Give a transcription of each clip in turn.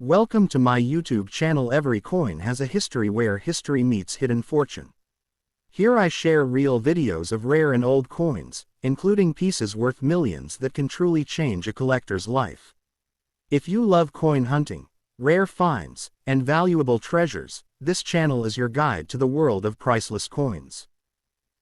Welcome to my YouTube channel. Every coin has a history where history meets hidden fortune. Here I share real videos of rare and old coins, including pieces worth millions that can truly change a collector's life. If you love coin hunting, rare finds, and valuable treasures, this channel is your guide to the world of priceless coins.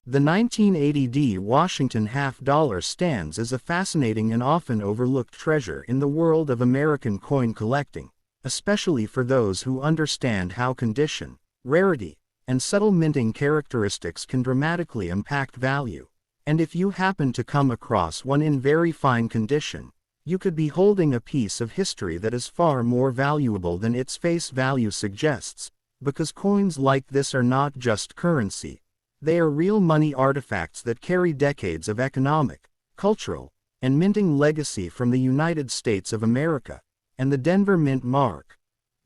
The 1980 Washington half-dollar stands as a fascinating and often overlooked treasure in the world of American coin collecting, especially for those who understand how condition, rarity, and subtle minting characteristics can dramatically impact value. And if you happen to come across one in very fine condition, you could be holding a piece of history that is far more valuable than its face value suggests, because coins like this are not just currency. They are real money artifacts that carry decades of economic, cultural, and minting legacy from the United States of America, and the Denver Mint mark,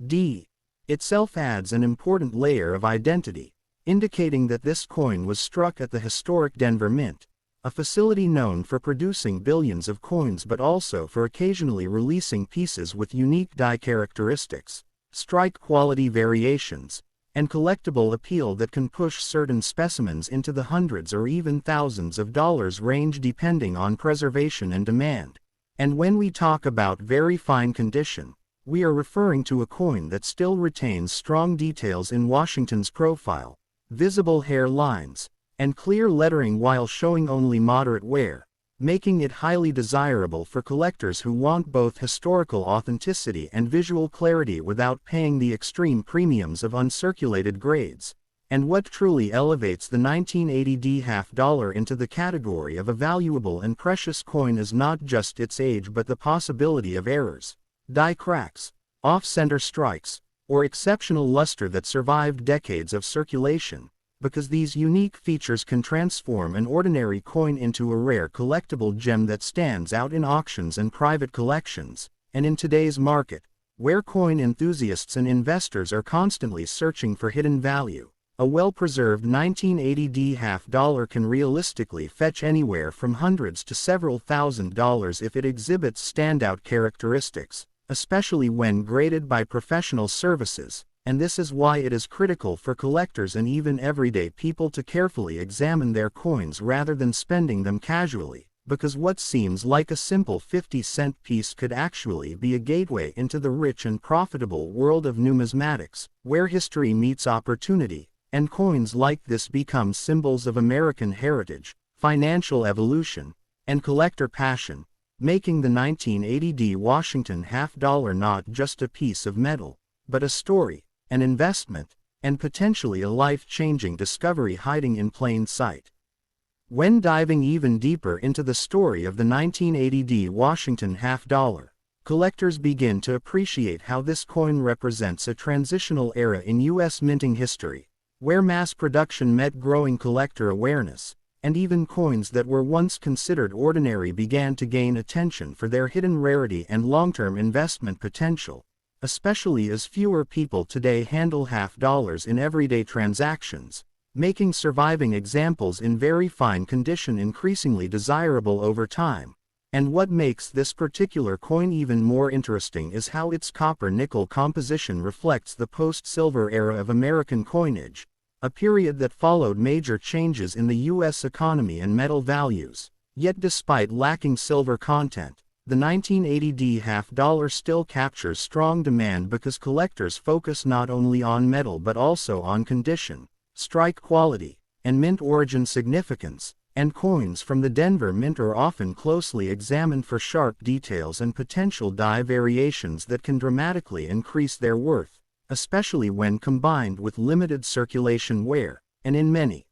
D, itself adds an important layer of identity, indicating that this coin was struck at the historic Denver Mint, a facility known for producing billions of coins but also for occasionally releasing pieces with unique die characteristics, strike quality variations, and collectible appeal that can push certain specimens into the hundreds or even thousands of dollars range depending on preservation and demand. And when we talk about very fine condition, we are referring to a coin that still retains strong details in Washington's profile, visible hair lines, and clear lettering while showing only moderate wear, making it highly desirable for collectors who want both historical authenticity and visual clarity without paying the extreme premiums of uncirculated grades. And what truly elevates the 1980 half-dollar into the category of a valuable and precious coin is not just its age but the possibility of errors, die cracks, off-center strikes, or exceptional luster that survived decades of circulation, because these unique features can transform an ordinary coin into a rare collectible gem that stands out in auctions and private collections. And in today's market, where coin enthusiasts and investors are constantly searching for hidden value, a well-preserved 1980 half-dollar can realistically fetch anywhere from hundreds to several $1,000s if it exhibits standout characteristics, especially when graded by professional services. And this is why it is critical for collectors and even everyday people to carefully examine their coins rather than spending them casually, because what seems like a simple 50-cent piece could actually be a gateway into the rich and profitable world of numismatics, where history meets opportunity, and coins like this become symbols of American heritage, financial evolution, and collector passion, making the 1980 Washington half-dollar not just a piece of metal, but a story, an investment, and potentially a life-changing discovery hiding in plain sight. When diving even deeper into the story of the 1980 Washington half-dollar, collectors begin to appreciate how this coin represents a transitional era in U.S. minting history, where mass production met growing collector awareness, and even coins that were once considered ordinary began to gain attention for their hidden rarity and long-term investment potential, especially as fewer people today handle half-dollars in everyday transactions, making surviving examples in very fine condition increasingly desirable over time. And what makes this particular coin even more interesting is how its copper-nickel composition reflects the post-silver era of American coinage, a period that followed major changes in the U.S. economy and metal values. Yet despite lacking silver content, the 1980 half-dollar still captures strong demand because collectors focus not only on metal but also on condition, strike quality, and mint origin significance, and coins from the Denver Mint are often closely examined for sharp details and potential die variations that can dramatically increase their worth, especially when combined with limited circulation wear. And in many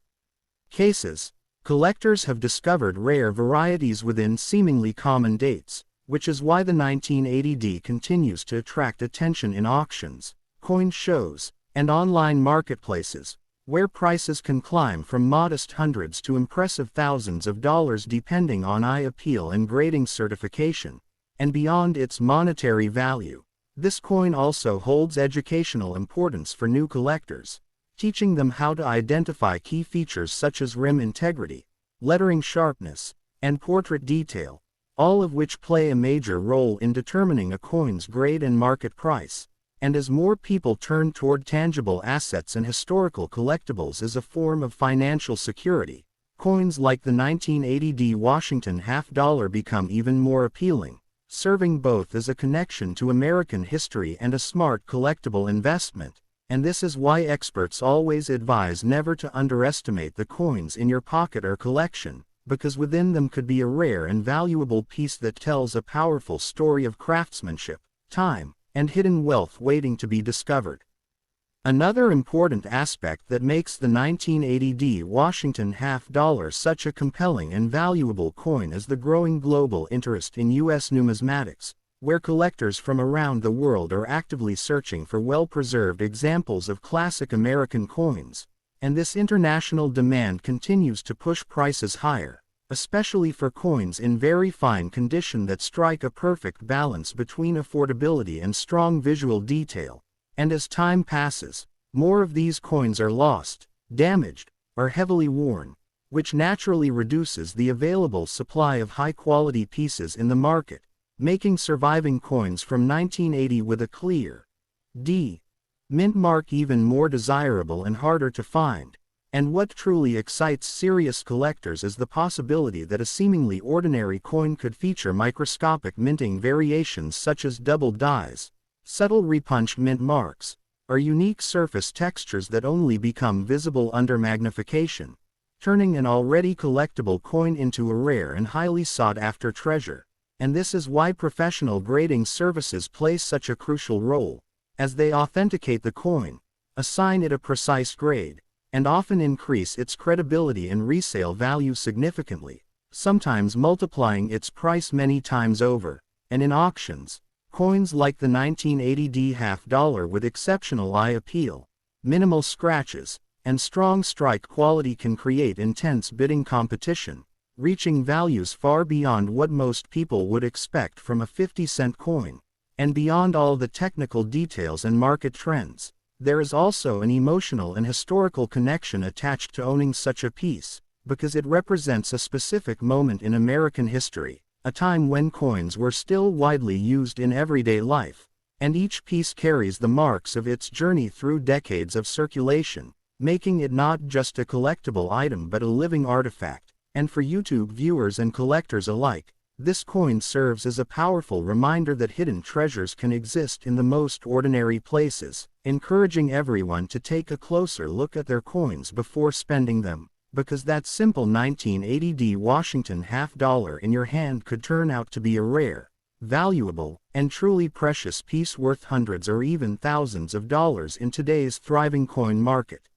cases, collectors have discovered rare varieties within seemingly common dates, which is why the 1980 continues to attract attention in auctions, coin shows, and online marketplaces, where prices can climb from modest hundreds to impressive thousands of dollars depending on eye appeal and grading certification. And beyond its monetary value, this coin also holds educational importance for new collectors, teaching them how to identify key features such as rim integrity, lettering sharpness, and portrait detail, all of which play a major role in determining a coin's grade and market price. And as more people turn toward tangible assets and historical collectibles as a form of financial security, coins like the 1980 Washington half-dollar become even more appealing, serving both as a connection to American history and a smart collectible investment. And this is why experts always advise never to underestimate the coins in your pocket or collection, because within them could be a rare and valuable piece that tells a powerful story of craftsmanship, time, and hidden wealth waiting to be discovered. Another important aspect that makes the 1980 Washington half-dollar such a compelling and valuable coin is the growing global interest in U.S. numismatics, where collectors from around the world are actively searching for well-preserved examples of classic American coins, and this international demand continues to push prices higher, especially for coins in very fine condition that strike a perfect balance between affordability and strong visual detail. And as time passes, more of these coins are lost, damaged, or heavily worn, which naturally reduces the available supply of high-quality pieces in the market, making surviving coins from 1980 with a clear D mint mark even more desirable and harder to find. And what truly excites serious collectors is the possibility that a seemingly ordinary coin could feature microscopic minting variations such as double dyes, subtle repunched mint marks, or unique surface textures that only become visible under magnification, turning an already collectible coin into a rare and highly sought-after treasure. And this is why professional grading services play such a crucial role, as they authenticate the coin, assign it a precise grade, and often increase its credibility and resale value significantly, sometimes multiplying its price many times over. And in auctions, coins like the 1980 half-dollar with exceptional eye appeal, minimal scratches, and strong strike quality can create intense bidding competition, reaching values far beyond what most people would expect from a 50-cent coin. And beyond all the technical details and market trends, there is also an emotional and historical connection attached to owning such a piece, because it represents a specific moment in American history, a time when coins were still widely used in everyday life, and each piece carries the marks of its journey through decades of circulation, making it not just a collectible item but a living artifact. And for YouTube viewers and collectors alike, this coin serves as a powerful reminder that hidden treasures can exist in the most ordinary places, encouraging everyone to take a closer look at their coins before spending them, because that simple 1980 Washington half-dollar in your hand could turn out to be a rare, valuable, and truly precious piece worth hundreds or even thousands of dollars in today's thriving coin market.